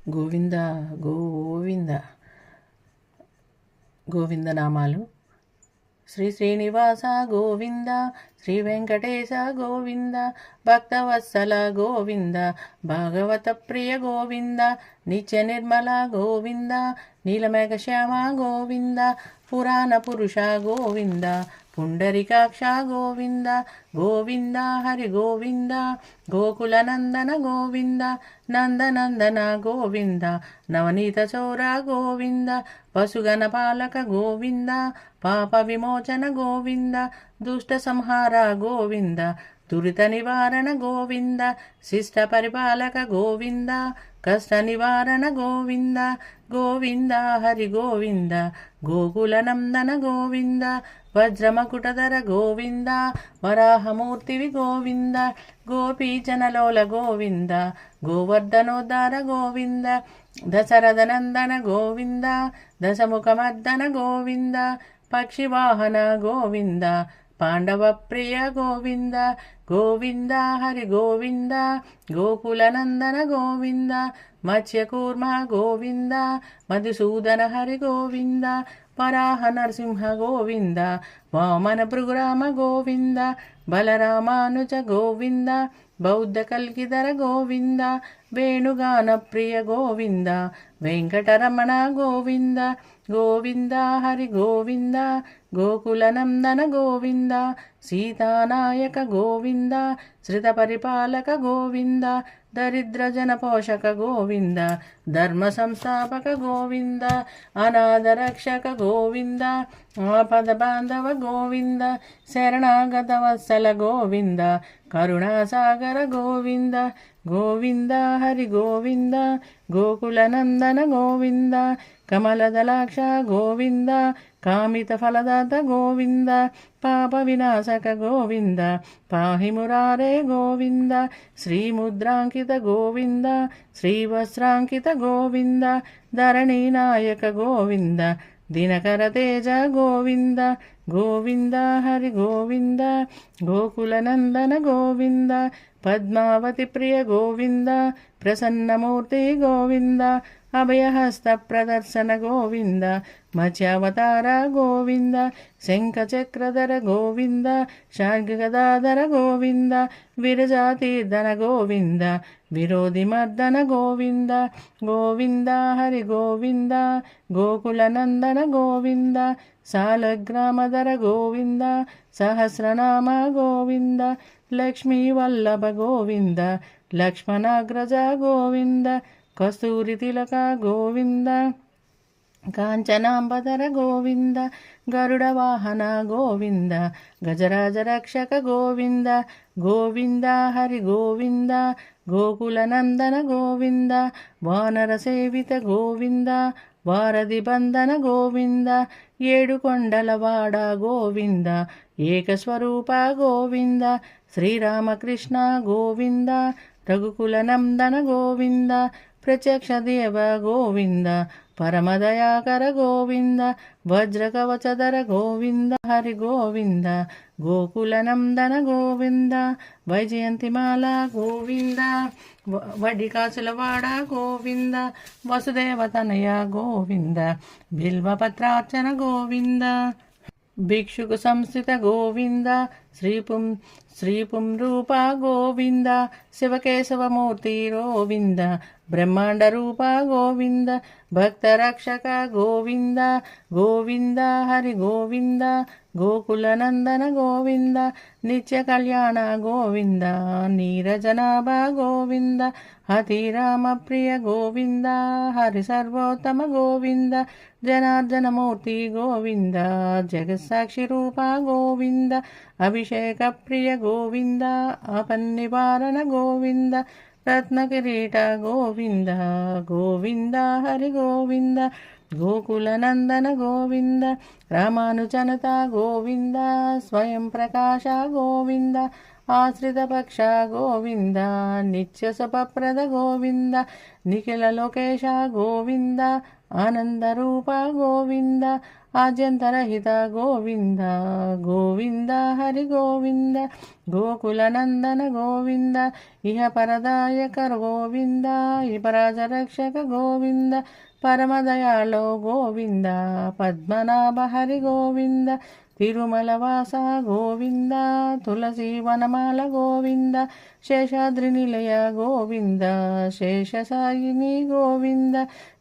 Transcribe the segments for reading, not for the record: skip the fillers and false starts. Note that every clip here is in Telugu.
గోవింద గోవింద గోవిందనామాలు. శ్రీ శ్రీనివాస గోవింద, శ్రీ వెంకటేశ గోవింద, భక్తవత్సల గోవింద, భాగవత ప్రియ గోవింద, నిత్య నిర్మల గోవింద, నీలమేఘ శ్యామ గోవింద, పురాణ పురుష గోవింద, పుండరికాక్ష గోవింద, గోవింద హరి గోవింద, గోకులనందన గోవింద, నందనందన గోవింద, నవనీత చోర గోవింద, పశుగణ పాలక గోవింద, పాప విమోచన గోవింద, దుష్ట సంహార గోవింద, దురిత నివారణ గోవింద, శిష్ట పరిపాలక గోవింద, కష్ట నివారణ గోవింద, గోవింద హరి గోవింద, గోకులనందన గోవింద, వజ్రమకుటధర గోవింద, వరాహమూర్తివి గోవింద, గోపీజనలోల గోవింద, గోవర్ధనోద్ధార గోవింద, దశరథనందన గోవింద, దశముఖమర్దన గోవింద, పక్షివాహన గోవింద, పాండవ ప్రియ గోవింద, గోవింద హరి గోవింద, గోకులనందన గోవింద, మత్స్యకూర్మ గోవింద, మధుసూదన హరి గోవింద, వరాహ నరసింహ గోవింద, వామన భృగురామ గోవింద, బలరామానుజ గోవింద, బౌద్ధ కల్కిధర గోవింద, వేణుగాన ప్రియ గోవింద, వెంకటరమణ గోవింద, గోవింద హరి గోవింద, గోకులనందన గోవింద, సీతానాయక గోవింద, శ్రిత పరిపాలక గోవింద, దరిద్ర జన పోషక గోవింద, ధర్మ సంస్థాపక గోవింద, అనాథ రక్షక గోవింద, ఆపద బాంధవ గోవింద, శరణాగత వత్సల గోవింద, కరుణాసాగర గోవింద, గోవింద హరి గోవింద, గోకులనందన గోవింద, కమలదలాక్ష గోవింద, కామిత ఫలదాత గోవింద, పాప వినాశక గోవింద, పాహి మురారే గోవింద, శ్రీముద్రాంకిత గోవింద, శ్రీవస్త్రాంకిత గోవింద, ధరణీ నాయక గోవింద, దినకర తేజ గోవింద, గోవింద హరి గోవింద, గోకులనందన గోవింద, పద్మావతి ప్రియ గోవింద, ప్రసన్నమూర్తి గోవింద, అభయహస్త ప్రదర్శన గోవింద, మత్స్యావతార గోవింద, శంఖచక్రధర గోవింద, శార్గగదాధర గోవింద, విరజాతీర్ధన గోవింద, విరోధిమర్దన గోవింద, గోవింద హరి గోవింద, గోకులనందన గోవింద, సాలగ్రామధర గోవింద, సహస్రనామ గోవింద, లక్ష్మీ వల్లభ గోవింద, లక్ష్మణాగ్రజ గోవింద, కస్తూరి తిలక గోవింద, కాంచనాంబధర గోవింద, గరుడ వాహన గోవింద, గజరాజ రక్షక గోవింద, గోవింద హరి గోవింద, గోకులనందన గోవింద, వానర సేవిత గోవింద, వారధి బంధన గోవింద, ఏడు కొండలవాడ గోవింద, ఏకస్వరూప గోవింద, శ్రీరామకృష్ణ గోవింద, రఘుకులనందన గోవింద, ప్రత్యక్ష దేవ గోవింద, పరమదయాకర గోవింద, వజ్రకవచధర గోవింద హరి గోవింద, గోకులనందన గోవింద, వైజయంతిమాల గోవింద, వడ్డికాసులవాడ గోవింద, వసుదేవతనయ గోవింద, బిల్వపత్రార్చన గోవింద, భిక్షుకు సంస్థిత గోవింద, శ్రీపుం రూప గోవింద, శివకేశవమూర్తి గోవింద, బ్రహ్మాండ రూప గోవింద, భక్తరక్షక గోవింద, గోవింద హరి గోవింద, గోకులనందన గోవింద, నిత్య కళ్యాణ గోవింద, నీరజనాభ గోవింద, హతిరామ ప్రియ గోవింద, హరి సర్వోత్తమ గోవింద, జనార్దనమూర్తి గోవింద, జగత్సాక్షి రూప గోవింద, అభిషేక ప్రియ గోవింద, అపన్నివారణ గోవింద, రత్నకిరీట గోవింద, గోవింద హరి గోవింద, గోకులనందన గోవింద, రామానుజనత గోవింద, స్వయం ప్రకాశ గోవింద, ఆశ్రిత పక్ష గోవింద, నిత్య శుభప్రద గోవింద, నిఖిల లోకేశ గోవింద, ఆనందరూప గోవింద, ఆద్యంతరహిత గోవింద గోవింద హరి గోవింద గోకులనందన గోవింద ఇహ పరదాయక గోవింద ఇపరాజ రక్షక గోవింద పరమదయాళో గోవింద పద్మనాభ హరి గోవింద తిరుమలవాస గోవింద తులసి వనమాల గోవింద శేషాద్రి నిలయ గోవింద శేషసాయిని గోవింద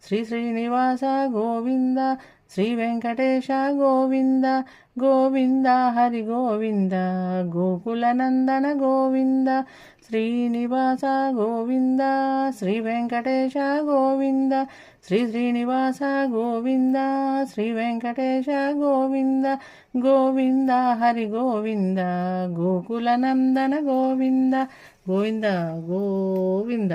శ్రీ శ్రీనివాస గోవింద శ్రీ వెంకటేశ గోవింద గోవింద హరి గోవింద గోకులనందన గోవింద శ్రీనివాస గోవింద శ్రీ వెంకటేశ గోవింద శ్రీ శ్రీనివాస గోవింద శ్రీ వెంకటేశ గోవింద గోవింద హరి గోవింద గోకులనందన గోవింద గోవింద గోవింద.